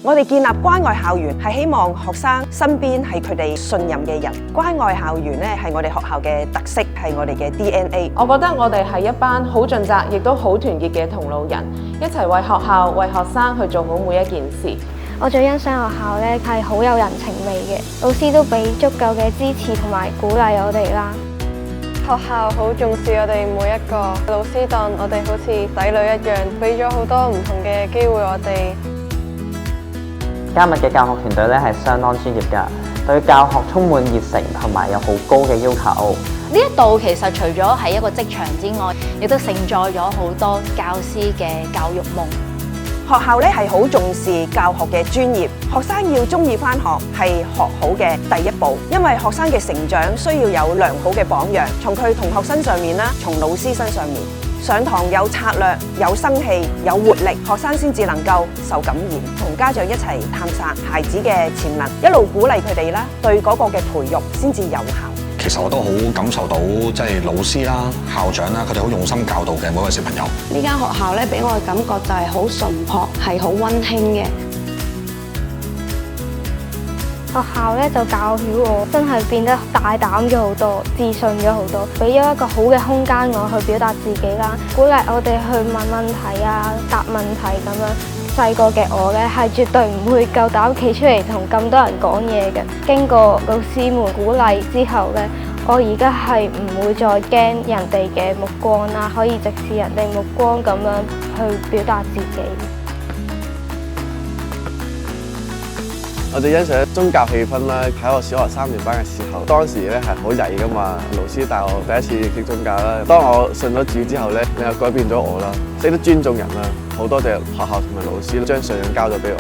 我哋建立關愛校園係希望學生身邊係佢哋信任嘅人。關愛校園咧係我哋學校嘅特色，係我哋嘅 DNA。我覺得我哋係一班好盡責，亦都好團結嘅同路人，一齊為學校、為學生去做好每一件事。我最欣賞學校咧係好有人情味嘅，老師都俾足夠嘅支持同埋鼓勵我哋啦。學校好重視我哋每一個老師，當我哋好似仔女一樣，俾咗好多唔同嘅機會我哋。加密嘅教學團隊咧係相當專業㗎，對教學充滿熱誠同埋有好高嘅要求。呢一度其實除咗係一個職場之外，亦都承載咗好多教師嘅教育夢。學校咧係好重視教學嘅專業，學生要鍾意返學係學好嘅第一步，因為學生嘅成長需要有良好嘅榜樣，從佢同學身上面啦，從老師身上面。上堂有策略、有生氣、有活力，學生先至能夠受感染。同家長一齊探索孩子嘅潛能，一路鼓勵佢哋啦，對嗰個嘅培育先至有效。其實我都好感受到，即係老師啦、校長啦，佢哋好用心教導嘅每一位小朋友。呢間學校咧，俾我嘅感覺就係好淳樸，係好溫馨嘅。學校咧就教曉我，真係變得大膽咗好多，自信咗好多，俾咗一個好嘅空間我去表達自己啦，鼓勵我哋去問問題啊、答問題咁樣。細個嘅我咧係絕對唔會夠膽企出嚟同咁多人講嘢嘅。經過老師們鼓勵之後咧，我而家係唔會再驚人哋嘅目光啦，可以直視人哋目光咁樣去表達自己。我哋欣賞宗教氣氛啦。喺我小學3年班嘅時候，當時咧係好曳噶嘛，老師帶我第一次認識宗教啦。當我信咗主之後咧，你又改變咗我啦，識得尊重人啦。好多謝學校同埋老師將信仰交咗俾我。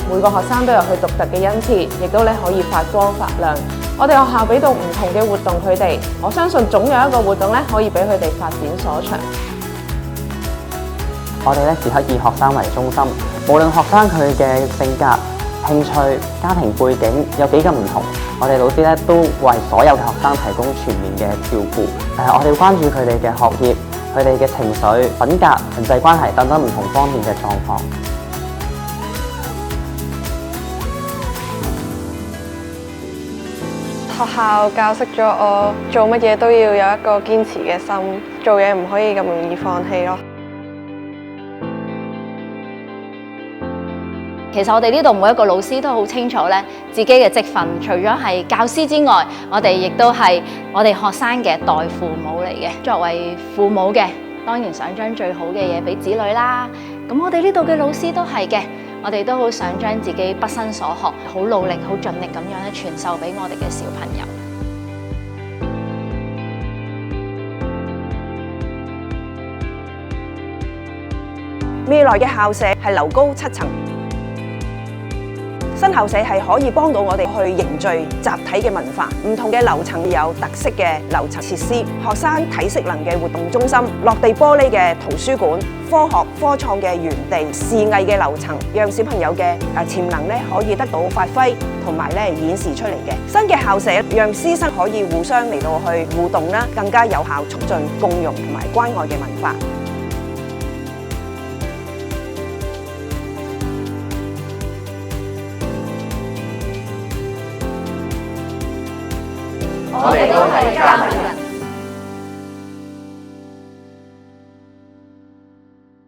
每個學生都有佢獨特嘅恩賜，亦都咧可以發光發亮。我哋學校俾到唔同嘅活動佢哋，我相信總有一個活動咧可以俾佢哋發展所長。我哋咧時刻以學生為中心，無論學生佢嘅性格、興趣、家庭背景有幾咁唔同，我哋老師咧都為所有嘅學生提供全面嘅照顧。我哋會關注佢哋嘅學業、佢哋嘅情緒、品格、人際關係等等唔同方面嘅狀況。學校教識咗我做乜嘢都要有一個堅持嘅心，做嘢唔可以咁容易放棄咯。其實我哋呢度每一個老師都好清楚咧自己嘅職分，除咗係教師之外，我哋亦都係我哋學生嘅代父母嚟嘅。作為父母嘅，當然想將最好嘅嘢俾子女啦。咁我哋呢度嘅老師都係嘅。我哋都好想將自己畢生所學，好努力、好盡力咁樣咧傳授俾我哋嘅小朋友。未來嘅校舍係樓高7層，新校舍係可以幫到我哋去凝聚集體嘅文化。唔同嘅樓層有特色嘅樓層設施，學生體適能嘅活動中心，落地玻璃嘅圖書館。科學科創嘅園地，視藝嘅樓層，讓小朋友嘅潛能咧可以得到發揮，同埋咧演示出嚟嘅。新嘅校舍讓師生可以互相嚟到去互動啦，更加有效促進共融同埋關愛嘅文化。我哋都係